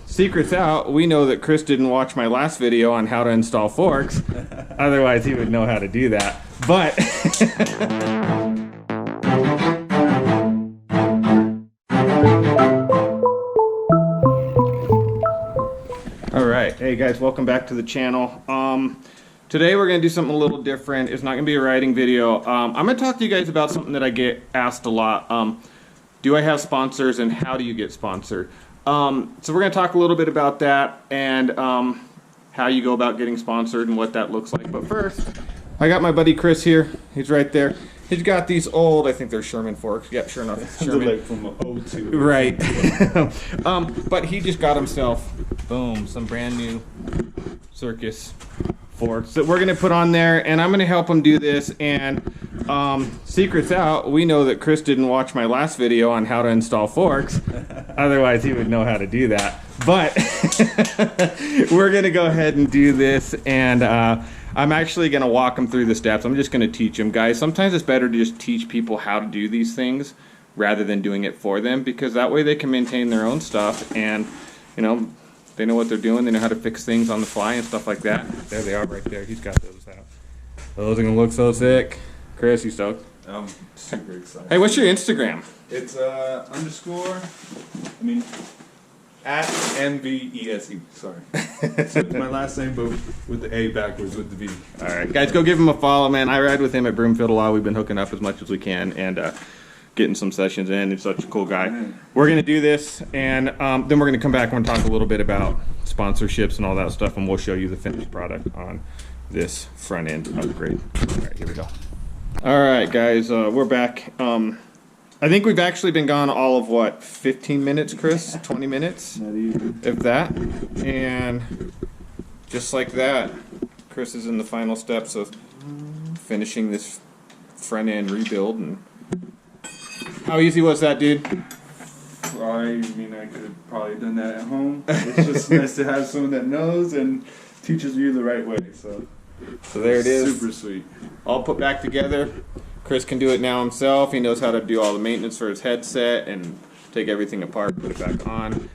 Secrets out, we know that Chris didn't watch my last video on how to install forks. Otherwise, he would know how to do that. But all right, hey guys, welcome back to the channel. Today we're going to do something a little different. It's not going to be a writing video. I'm going to talk to you guys about something that I get asked a lot. Do I have sponsors and how do you get sponsored? So we're going to talk a little bit about that and how you go about getting sponsored and what that looks like. But first, I got my buddy Chris here. He's right there. He's got these old, I think they're Sherman forks. Yep, sure enough. Sherman. Like from 02. Right. But he just got himself, boom, some brand new Circus forks that we're going to put on there, and I'm going to help him do this. And secrets out, we know that Chris didn't watch my last video on how to install forks. Otherwise, he would know how to do that. But we're going to go ahead and do this, and I'm actually going to walk him through the steps. I'm just going to teach him. Guys, sometimes it's better to just teach people how to do these things rather than doing it for them, because that way they can maintain their own stuff, and, you know, they know what they're doing. They know how to fix things on the fly and stuff like that. There they are right there. He's got those out. Those are going to look so sick. Chris, you stoked? I'm super excited. Hey, what's your Instagram? It's underscore, at MVESE. Sorry. So it's my last name, but with the A backwards with the V. All right, guys, go give him a follow, man. I ride with him at Broomfield a lot. We've been hooking up as much as we can and getting some sessions in. He's such a cool guy. We're going to do this, and then we're going to come back and talk a little bit about sponsorships and all that stuff, and we'll show you the finished product on this front end upgrade. All right, here we go. All right, guys, we're back. I think we've actually been gone all of, what, 15 minutes, Chris? 20 minutes? Not even. If that. And just like that, Chris is in the final steps of finishing this front end rebuild. And how easy was that, dude? I could have probably done that at home. It's just nice to have someone that knows and teaches you the right way. So there it is. Super sweet. All put back together. Chris can do it now himself. He knows how to do all the maintenance for his headset and take everything apart, put it back on.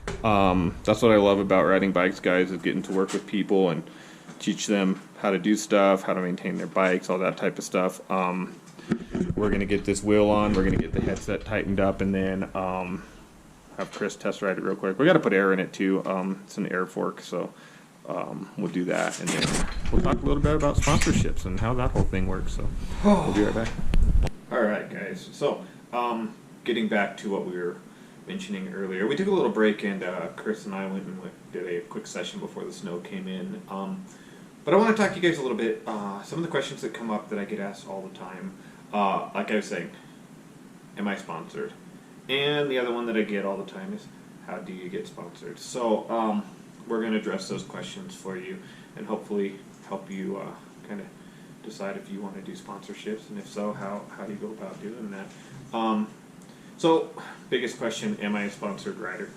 That's what I love about riding bikes, guys, is getting to work with people and teach them how to do stuff, how to maintain their bikes, all that type of stuff. We're going to get this wheel on. We're going to get the headset tightened up, and then have Chris test ride it real quick. We got to put air in it too. It's an air fork, so we'll do that, and then we'll talk a little bit about sponsorships and how that whole thing works. So we'll be right back. All right, guys. So getting back to what we were mentioning earlier, we took a little break, and Chris and I went and did a quick session before the snow came in. But I want to talk to you guys a little bit. Some of the questions that come up that I get asked all the time, like I was saying, am I sponsored? And the other one that I get all the time is, how do you get sponsored? So we're going to address those questions for you and hopefully help you kind of decide if you want to do sponsorships, and if so, how do you go about doing that? So biggest question, am I a sponsored rider?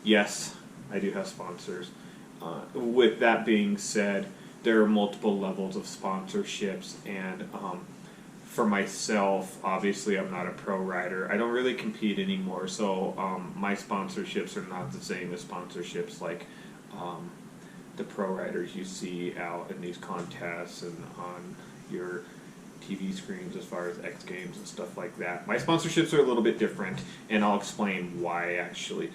Yes, I do have sponsors. With that being said, there are multiple levels of sponsorships, and for myself, obviously I'm not a pro rider. I don't really compete anymore, so my sponsorships are not the same as sponsorships like the pro riders you see out in these contests and on your TV screens as far as X Games and stuff like that. My sponsorships are a little bit different, and I'll explain why actually.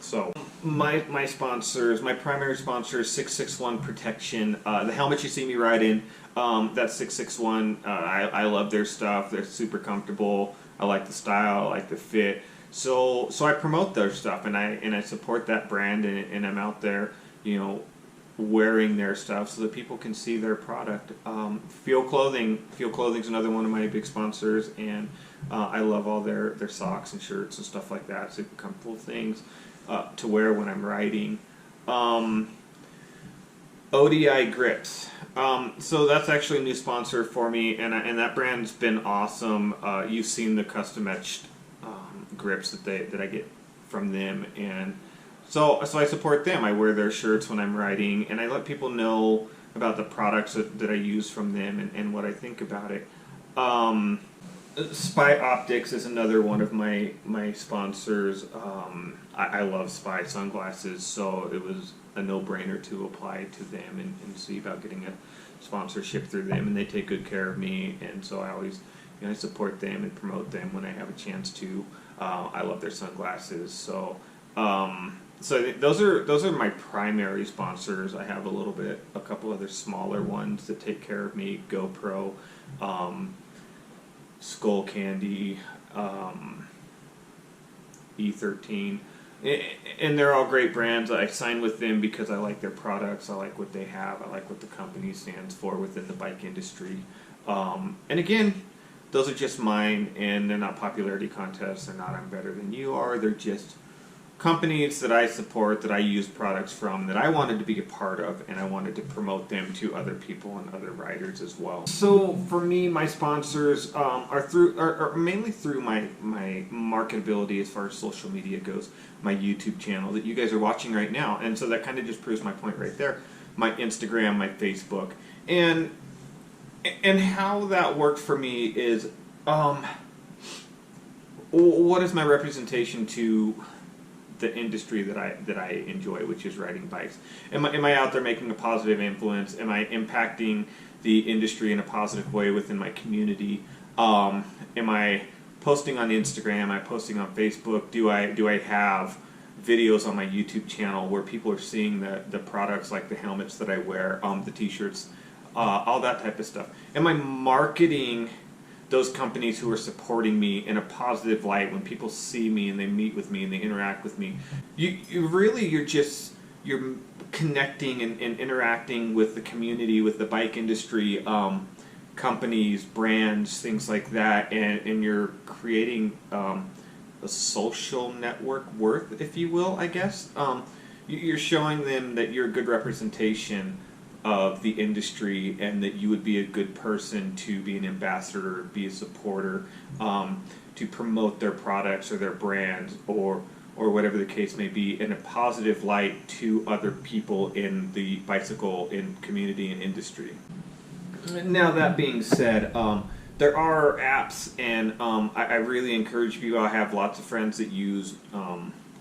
So my sponsors, my primary sponsor is 661 Protection. The helmet you see me ride in, that's 661. I love their stuff. They're super comfortable. I like the style. I like the fit. So I promote their stuff, and I support that brand, and I'm out there, you know, wearing their stuff so that people can see their product. Feel Clothing's another one of my big sponsors, and I love all their socks and shirts and stuff like that. Super comfortable things to wear when I'm riding. ODI Grips. So that's actually a new sponsor for me, and that brand's been awesome. You've seen the custom etched grips that I get from them, and so I support them. I wear their shirts when I'm riding, and I let people know about the products that I use from them and what I think about it. Spy Optics is another one of my sponsors. I love Spy sunglasses, so it was a no-brainer to apply to them and see about getting a sponsorship through them, and they take good care of me, and so I always, I support them and promote them when I have a chance to. I love their sunglasses, so those are my primary sponsors. I have a couple other smaller ones that take care of me. GoPro, Skull Candy, E13, and they're all great brands. I sign with them because I like their products, I like what they have, I like what the company stands for within the bike industry. And again, those are just mine, and they're not popularity contests. They're not I'm better than you are. They're just companies that I support, that I use products from, that I wanted to be a part of, and I wanted to promote them to other people and other riders as well. So for me, my sponsors are mainly through my marketability as far as social media goes, my YouTube channel that you guys are watching right now, and so that kind of just proves my point right there. My Instagram, my Facebook, and how that worked for me is, what is my representation to the industry that I enjoy, which is riding bikes? Am I out there making a positive influence? Am I impacting the industry in a positive way within my community? Am I posting on Instagram? Am I posting on Facebook? Do I have videos on my YouTube channel where people are seeing the products, like the helmets that I wear, the t-shirts, all that type of stuff? Am I marketing those companies who are supporting me in a positive light when people see me and they meet with me and they interact with me? You're connecting and interacting with the community, with the bike industry, companies, brands, things like that, and you're creating a social network worth, if you will, I guess. You're showing them that you're a good representation of the industry, and that you would be a good person to be an ambassador, be a supporter, to promote their products or their brands, or whatever the case may be, in a positive light to other people in the bicycle community and industry. Now, that being said, there are apps, and I really encourage people. I have lots of friends that use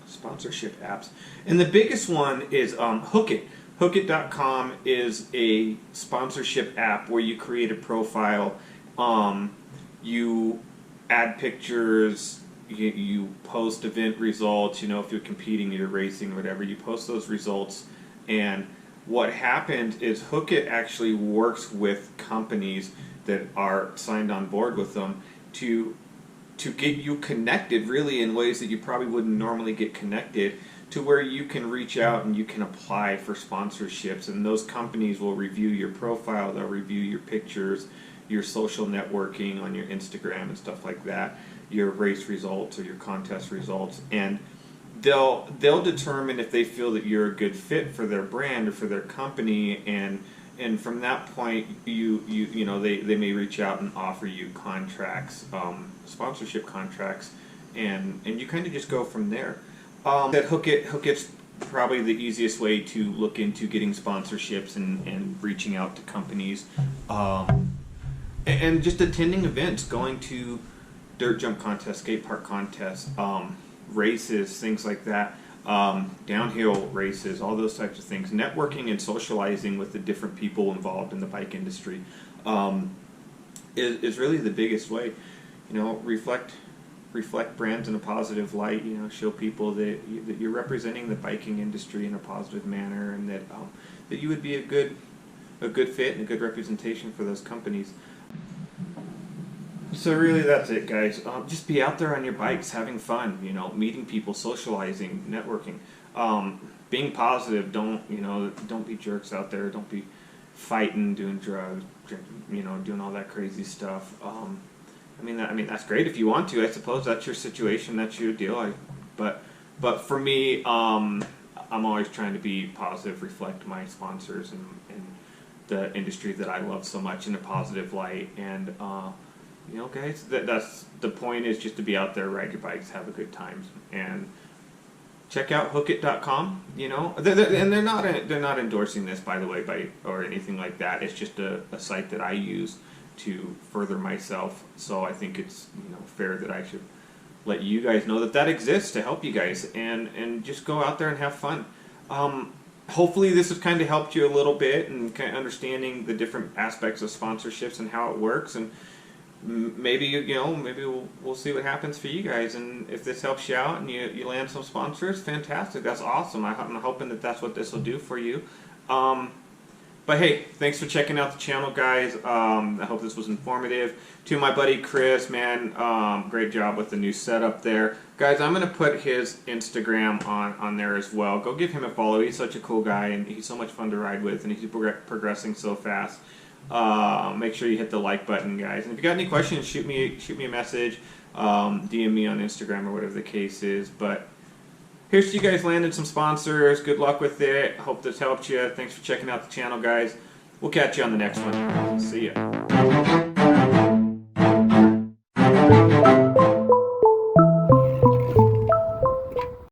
sponsorship apps, and the biggest one is Hookit. Hookit.com is a sponsorship app where you create a profile, you add pictures, you post event results, if you're competing, you're racing, whatever, you post those results, and what happened is Hookit actually works with companies that are signed on board with them to get you connected, really, in ways that you probably wouldn't normally get connected, to where you can reach out and you can apply for sponsorships, and those companies will review your profile, they'll review your pictures, your social networking on your Instagram and stuff like that, your race results or your contest results, and they'll determine if they feel that you're a good fit for their brand or for their company, and from that point they may reach out and offer you contracts, sponsorship contracts, and you kind of just go from there. That Hookit's probably the easiest way to look into getting sponsorships and reaching out to companies, and just attending events, going to dirt jump contests, skate park contests, races, things like that, downhill races, all those types of things. Networking and socializing with the different people involved in the bike industry is really the biggest way. Reflect brands in a positive light, show people that you're representing the biking industry in a positive manner, and that you would be a good fit and a good representation for those companies. So really, that's it, guys. Just be out there on your bikes, having fun, meeting people, socializing, networking, being positive. Don't be jerks out there. Don't be fighting, doing drugs, doing all that crazy stuff. I mean that's great if you want to. I suppose that's your situation, that's your deal. But for me, I'm always trying to be positive, reflect my sponsors and the industry that I love so much in a positive light. And guys, that's the point, is just to be out there, ride your bikes, have a good time, and check out Hookit.com. And they're not endorsing this, by the way, or anything like that. It's just a site that I use. to further myself. So I think it's fair that I should let you guys know that exists to help you guys, and just go out there and have fun. Hopefully this has kind of helped you a little bit and kind of understanding the different aspects of sponsorships and how it works, and maybe maybe we'll see what happens for you guys. And if this helps you out and you land some sponsors, fantastic, that's awesome. I'm hoping that that's what this will do for you. But hey, thanks for checking out the channel, guys. I hope this was informative. To my buddy Chris, man, great job with the new setup there. Guys, I'm going to put his Instagram on there as well. Go give him a follow. He's such a cool guy, and he's so much fun to ride with, and he's progressing so fast. Make sure you hit the like button, guys. And if you got any questions, shoot me a message, DM me on Instagram or whatever the case is. But here's to you guys landing some sponsors. Good luck with it. Hope this helped you. Thanks for checking out the channel, guys. We'll catch you on the next one. See ya.